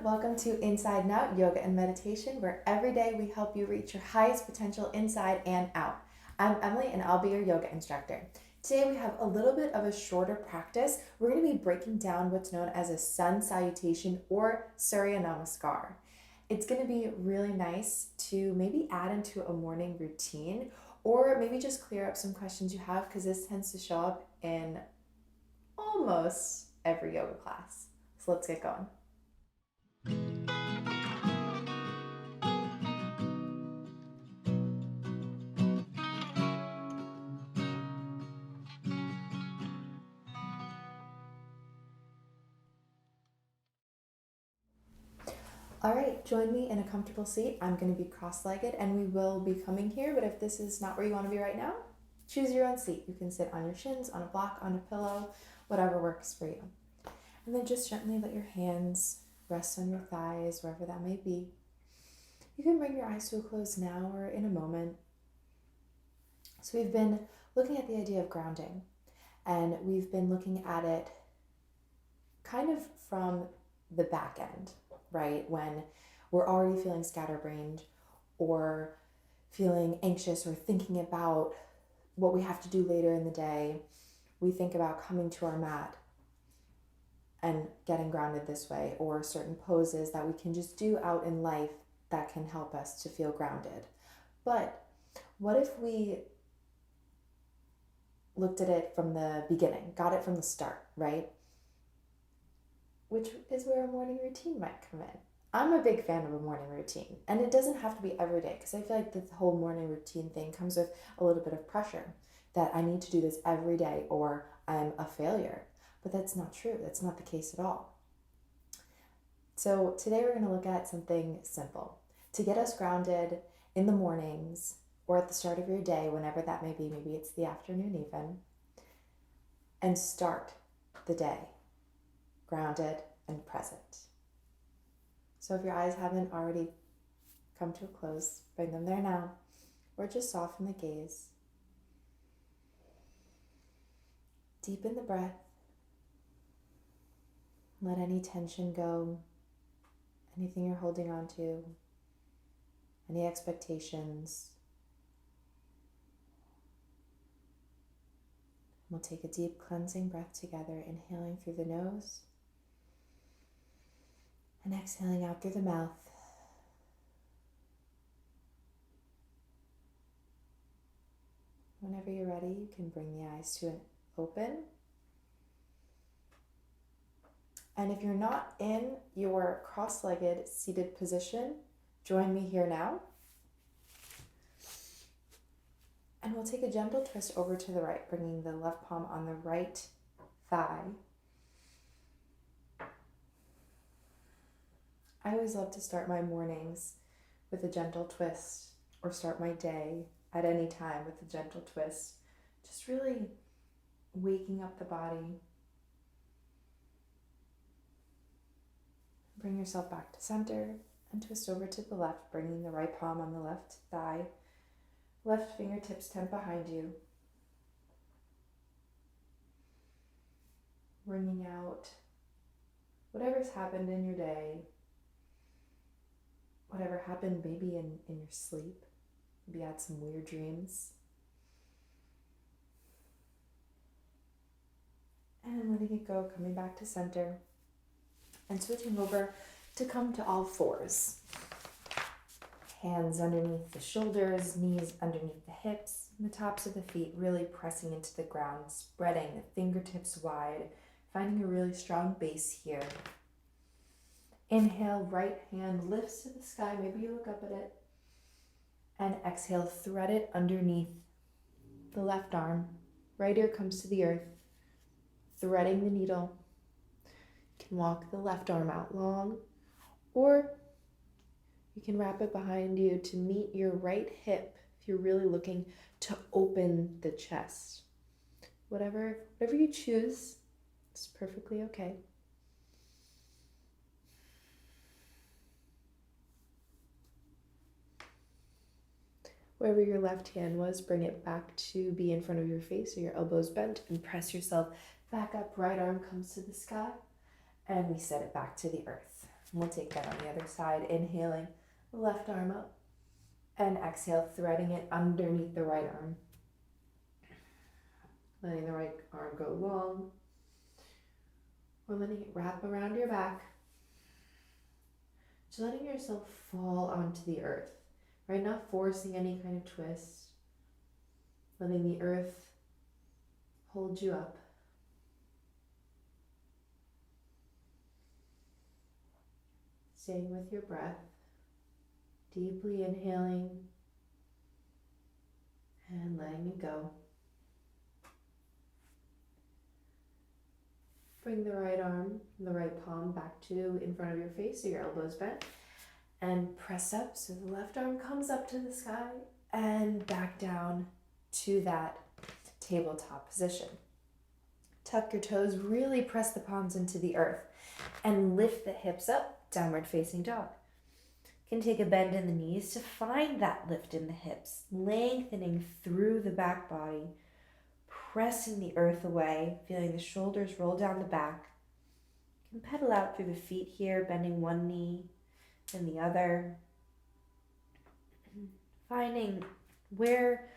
Welcome to Inside and Out Yoga and Meditation, where every day we help you reach your highest potential inside and out. I'm Emily and I'll be your yoga instructor. Today we have a little bit of a shorter practice. We're going to be breaking down what's known as a Sun Salutation or Surya Namaskar. It's going to be really nice to maybe add into a morning routine or maybe just clear up some questions you have, because this tends to show up in almost every yoga class. So let's get going. All right, join me in a comfortable seat. I'm going to be cross-legged and we will be coming here, but if this is not where you want to be right now, choose your own seat. You can sit on your shins, on a block, on a pillow, whatever works for you. And then just gently let your hands rest on your thighs, wherever that may be. You can bring your eyes to a close now or in a moment. So we've been looking at the idea of grounding, and we've been looking at it kind of from the back end, right? When we're already feeling scatterbrained or feeling anxious or thinking about what we have to do later in the day, we think about coming to our mat and getting grounded this way, or certain poses that we can just do out in life that can help us to feel grounded. But what if we looked at it from the beginning, got it from the start, right? Which is where a morning routine might come in. I'm a big fan of a morning routine, and it doesn't have to be every day, because I feel like the whole morning routine thing comes with a little bit of pressure that I need to do this every day or I'm a failure. But that's not true. That's not the case at all. So today we're going to look at something simple to get us grounded in the mornings or at the start of your day, whenever that may be. Maybe it's the afternoon even, and start the day grounded and present. So if your eyes haven't already come to a close, bring them there now, or just soften the gaze. Deepen the breath. Let any tension go, anything you're holding on to, any expectations. We'll take a deep cleansing breath together, inhaling through the nose and exhaling out through the mouth. Whenever you're ready, you can bring the eyes to an open. And if you're not in your cross-legged seated position, join me here now. And we'll take a gentle twist over to the right, bringing the left palm on the right thigh. I always love to start my mornings with a gentle twist, or start my day at any time with a gentle twist. Just really waking up the body. Bring yourself back to center and twist over to the left, bringing the right palm on the left thigh. Left fingertips tent behind you. Bringing out whatever's happened in your day, whatever happened maybe in your sleep. Maybe you had some weird dreams. And letting it go, coming back to center and switching over to come to all fours. Hands underneath the shoulders, knees underneath the hips, and the tops of the feet really pressing into the ground, spreading the fingertips wide, finding a really strong base here. Inhale, right hand lifts to the sky, maybe you look up at it. And exhale, thread it underneath the left arm. Right ear comes to the earth, threading the needle. You can walk the left arm out long, or you can wrap it behind you to meet your right hip if you're really looking to open the chest. Whatever you choose, it's perfectly okay. Wherever your left hand was, bring it back to be in front of your face, so your elbows bent, and press yourself back up. Right arm comes to the sky, and we set it back to the earth. And we'll take that on the other side, inhaling the left arm up, and exhale, threading it underneath the right arm. Letting the right arm go long, or letting it wrap around your back. Just letting yourself fall onto the earth, right? Not forcing any kind of twist. Letting the earth hold you up. Staying with your breath, deeply inhaling and letting it go. Bring the right arm, the right palm back to in front of your face so your elbows bent, and press up so the left arm comes up to the sky and back down to that tabletop position. Tuck your toes, really press the palms into the earth, and lift the hips up, downward facing dog. You can take a bend in the knees to find that lift in the hips, lengthening through the back body, pressing the earth away, feeling the shoulders roll down the back. You can pedal out through the feet here, bending one knee and the other. Finding where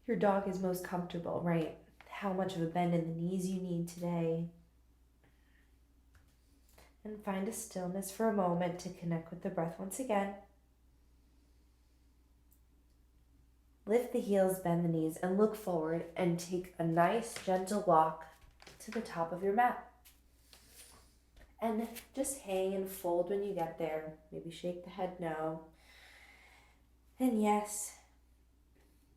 your dog is most comfortable, right? How much of a bend in the knees you need today. And find a stillness for a moment to connect with the breath once again. Lift the heels, bend the knees, and look forward and take a nice gentle walk to the top of your mat. And just hang and fold when you get there. Maybe shake the head no. And yes,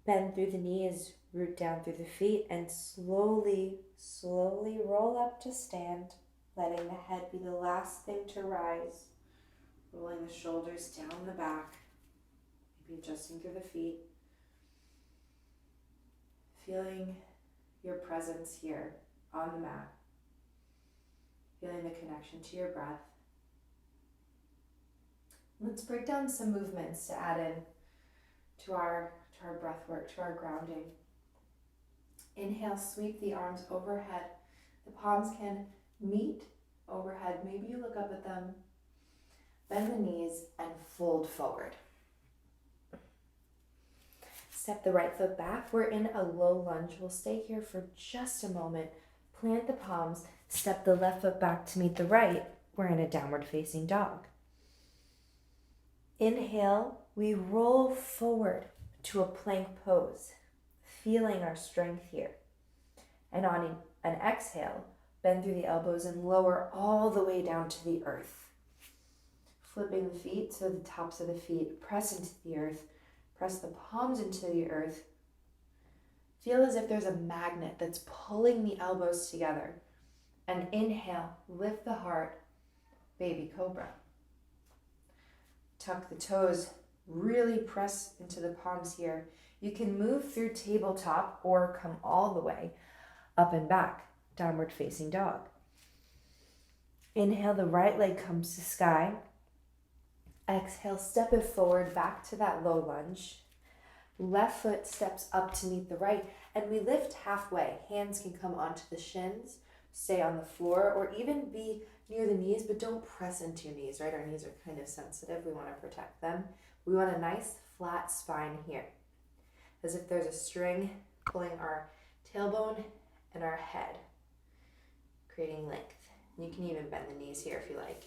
bend through the knees, root down through the feet, and slowly, slowly roll up to stand, letting the head be the last thing to rise. Rolling the shoulders down the back, maybe adjusting through the feet. Feeling your presence here on the mat. Feeling the connection to your breath. Let's break down some movements to add in to our breath work, to our grounding. Inhale, sweep the arms overhead. The palms can meet overhead. Maybe you look up at them. Bend the knees and fold forward. Step the right foot back. We're in a low lunge. We'll stay here for just a moment. Plant the palms. Step the left foot back to meet the right. We're in a downward facing dog. Inhale, we roll forward to a plank pose, feeling our strength here. And on an exhale, bend through the elbows and lower all the way down to the earth. Flipping the feet so the tops of the feet press into the earth. Press the palms into the earth. Feel as if there's a magnet that's pulling the elbows together. And inhale, lift the heart, baby cobra. Tuck the toes, really press into the palms here. You can move through tabletop or come all the way up and back, downward facing dog. Inhale, the right leg comes to sky. Exhale, step it forward back to that low lunge. Left foot steps up to meet the right, and we lift halfway. Hands can come onto the shins, stay on the floor, or even be near the knees, but don't press into your knees, right? Our knees are kind of sensitive. We want to protect them. We want a nice flat spine here, as if there's a string pulling our tailbone and our head, creating length. You can even bend the knees here if you like.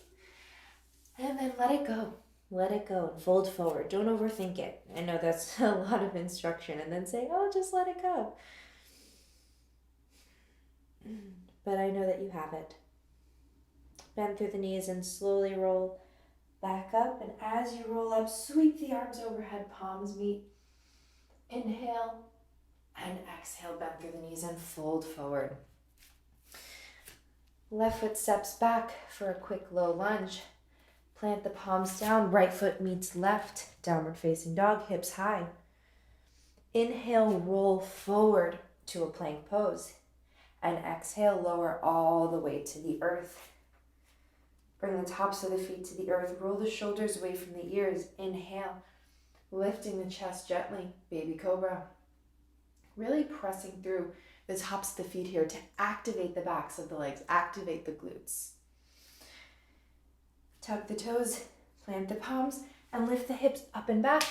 And then let it go. Let it go and fold forward. Don't overthink it. I know that's a lot of instruction. And then say, oh, just let it go. But I know that you have it. Bend through the knees and slowly roll back up. And as you roll up, sweep the arms overhead, palms meet. Inhale and exhale, bend through the knees and fold forward. Left foot steps back for a quick low lunge. Plant the palms down, right foot meets left, downward facing dog, hips high. Inhale, roll forward to a plank pose. And exhale, lower all the way to the earth. Bring the tops of the feet to the earth, roll the shoulders away from the ears. Inhale, lifting the chest gently, baby cobra. Really pressing through the tops of the feet here to activate the backs of the legs, activate the glutes. Tuck the toes, plant the palms, and lift the hips up and back,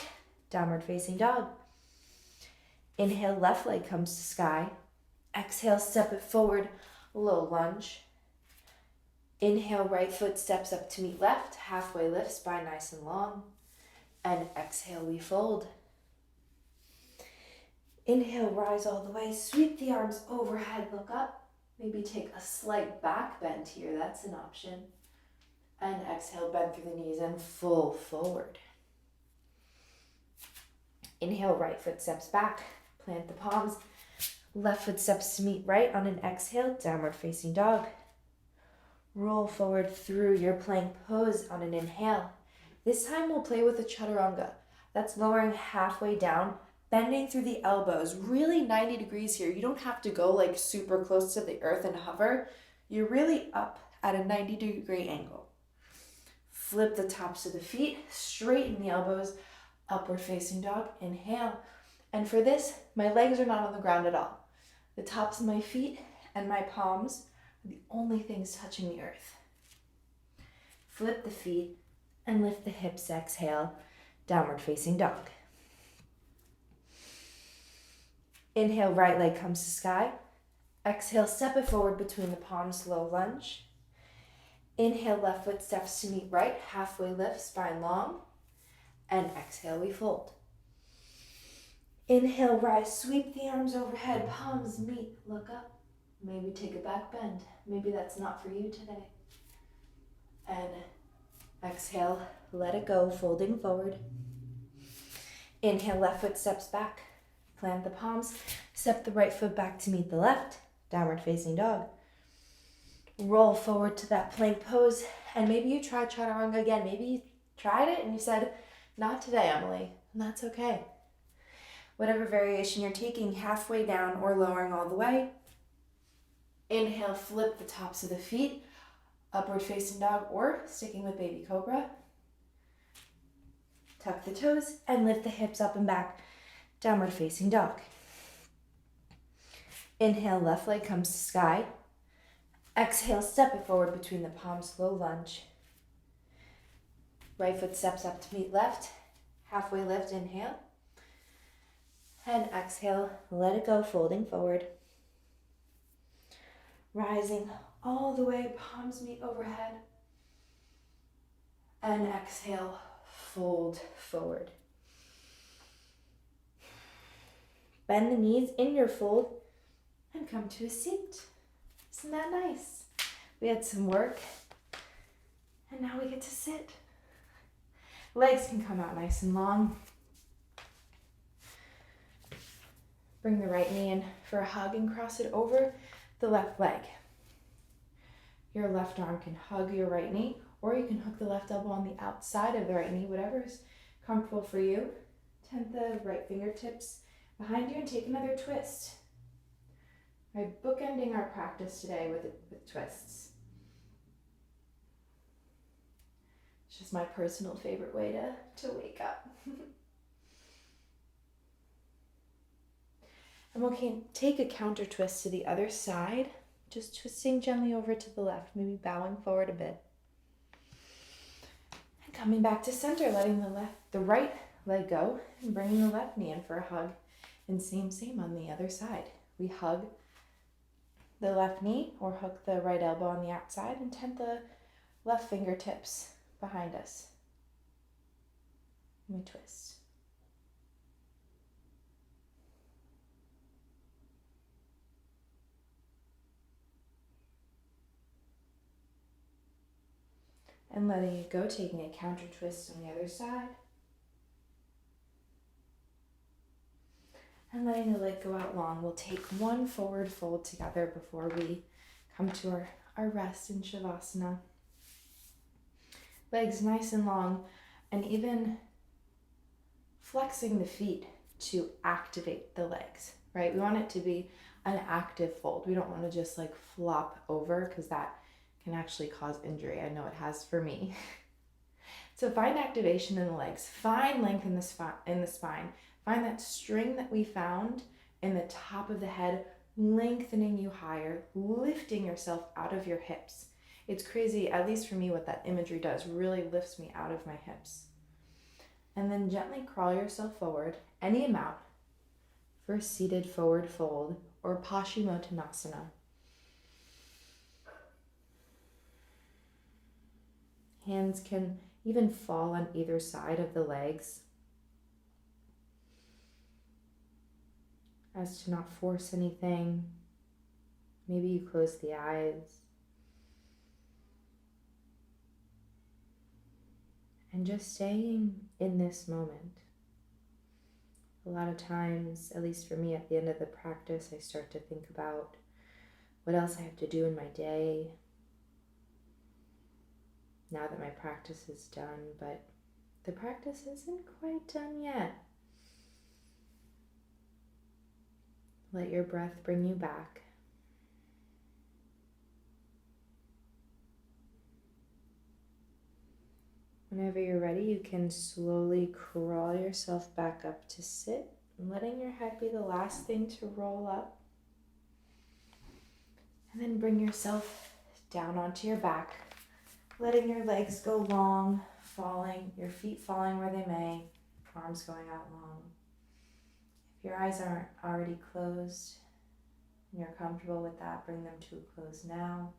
downward facing dog. Inhale, left leg comes to sky. Exhale, step it forward, low lunge. Inhale, right foot steps up to meet left, halfway lift, spine nice and long. And exhale, we fold. Inhale, rise all the way, sweep the arms overhead, look up. Maybe take a slight back bend here, that's an option. And exhale, bend through the knees and full forward. Inhale, right foot steps back, plant the palms. Left foot steps to meet right on an exhale, downward facing dog. Roll forward through your plank pose on an inhale. This time we'll play with a chaturanga. That's lowering halfway down, bending through the elbows, really 90 degrees here. You don't have to go like super close to the earth and hover. You're really up at a 90-degree angle. Flip the tops of the feet, straighten the elbows, upward facing dog, inhale. And for this, my legs are not on the ground at all. The tops of my feet and my palms are the only things touching the earth. Flip the feet and lift the hips, exhale, downward facing dog. Inhale, right leg comes to sky. Exhale, step it forward between the palms, low lunge. Inhale, left foot steps to meet right, halfway lift, spine long. And exhale, we fold. Inhale, rise, sweep the arms overhead, palms meet, look up. Maybe take a back bend. Maybe that's not for you today. And exhale, let it go, folding forward. Inhale, left foot steps back. Plant the palms, step the right foot back to meet the left, downward facing dog. Roll forward to that plank pose, and maybe you tried chaturanga again. Maybe you tried it and you said, not today, Emily, and that's okay. Whatever variation you're taking, halfway down or lowering all the way. Inhale, flip the tops of the feet, upward facing dog, or sticking with baby cobra. Tuck the toes and lift the hips up and back, downward facing dog. Inhale, left leg comes to sky. Exhale, step it forward between the palms, low lunge. Right foot steps up to meet left, halfway lift, inhale. And exhale, let it go, folding forward. Rising all the way, palms meet overhead. And exhale, fold forward. Bend the knees in your fold and come to a seat. Isn't that nice? We had some work and now we get to sit. Legs can come out nice and long. Bring the right knee in for a hug and cross it over the left leg. Your left arm can hug your right knee, or you can hook the left elbow on the outside of the right knee, whatever is comfortable for you. Tent the right fingertips behind you and take another twist. We're bookending our practice today with twists. It's just my personal favorite way to wake up. And we can take a counter twist to the other side, just twisting gently over to the left, maybe bowing forward a bit. And coming back to center, letting the right leg go and bringing the left knee in for a hug. And same on the other side. We hug the left knee or hook the right elbow on the outside and tent the left fingertips behind us. And we twist. And letting it go, taking a counter twist on the other side. And letting the leg go out long. We'll take one forward fold together before we come to our rest in Shavasana. Legs nice and long, and even flexing the feet to activate the legs, right? We want it to be an active fold. We don't want to just like flop over, because that can actually cause injury. I know it has for me. So find activation in the legs, find length in the spine, find that string that we found in the top of the head, lengthening you higher, lifting yourself out of your hips. It's crazy, at least for me, what that imagery does. Really lifts me out of my hips. And then gently crawl yourself forward, any amount, for a seated forward fold or Paschimottanasana. Hands can even fall on either side of the legs, as to not force anything. Maybe you close the eyes. And just staying in this moment. A lot of times, at least for me, at the end of the practice, I start to think about what else I have to do in my day now that my practice is done, but the practice isn't quite done yet. Let your breath bring you back. Whenever you're ready, you can slowly crawl yourself back up to sit, letting your head be the last thing to roll up. And then bring yourself down onto your back, letting your legs go long, falling, your feet falling where they may, arms going out long. If your eyes aren't already closed and you're comfortable with that, bring them to a close now.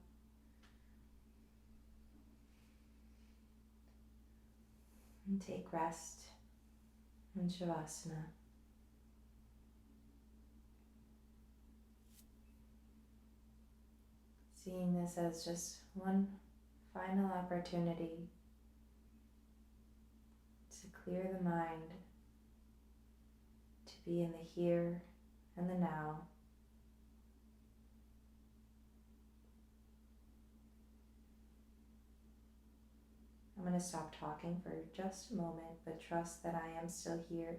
And take rest in Shavasana. Seeing this as just one final opportunity to clear the mind, to be in the here and the now. I'm going to stop talking for just a moment, but trust that I am still here,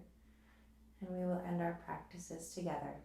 and we will end our practices together.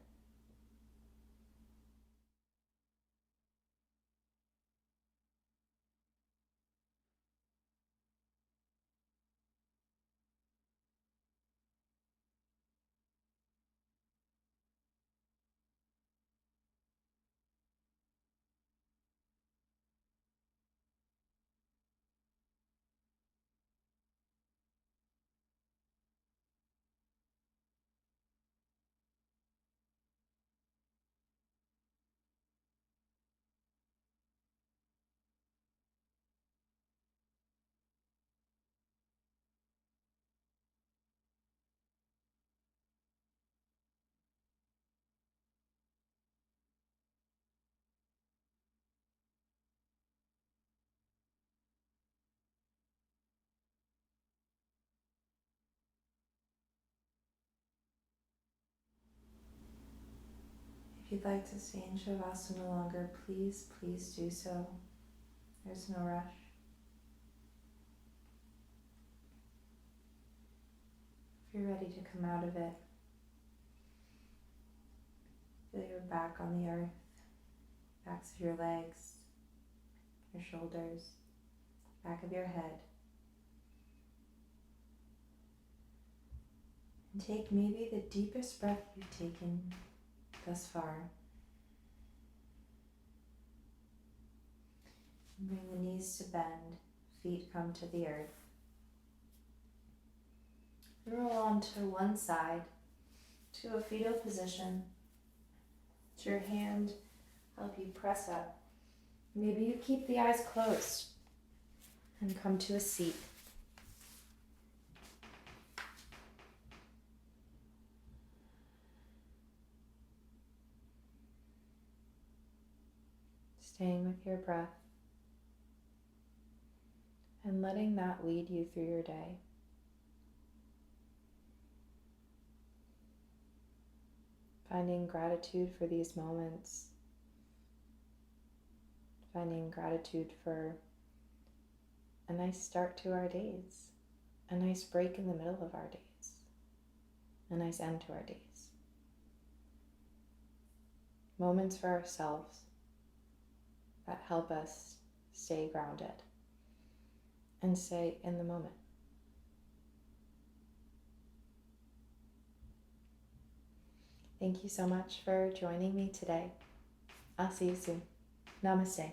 If you'd like to stay in Shavasana longer, please do so. There's no rush. If you're ready to come out of it, feel your back on the earth, backs of your legs, your shoulders, back of your head. And take maybe the deepest breath you've taken thus far. And bring the knees to bend, feet come to the earth. Roll onto one side to a fetal position. Let your hand help you press up. Maybe you keep the eyes closed and come to a seat. Staying with your breath and letting that lead you through your day. Finding gratitude for these moments. Finding gratitude for a nice start to our days. A nice break in the middle of our days. A nice end to our days. Moments for ourselves that help us stay grounded and stay in the moment. Thank you so much for joining me today. I'll see you soon. Namaste.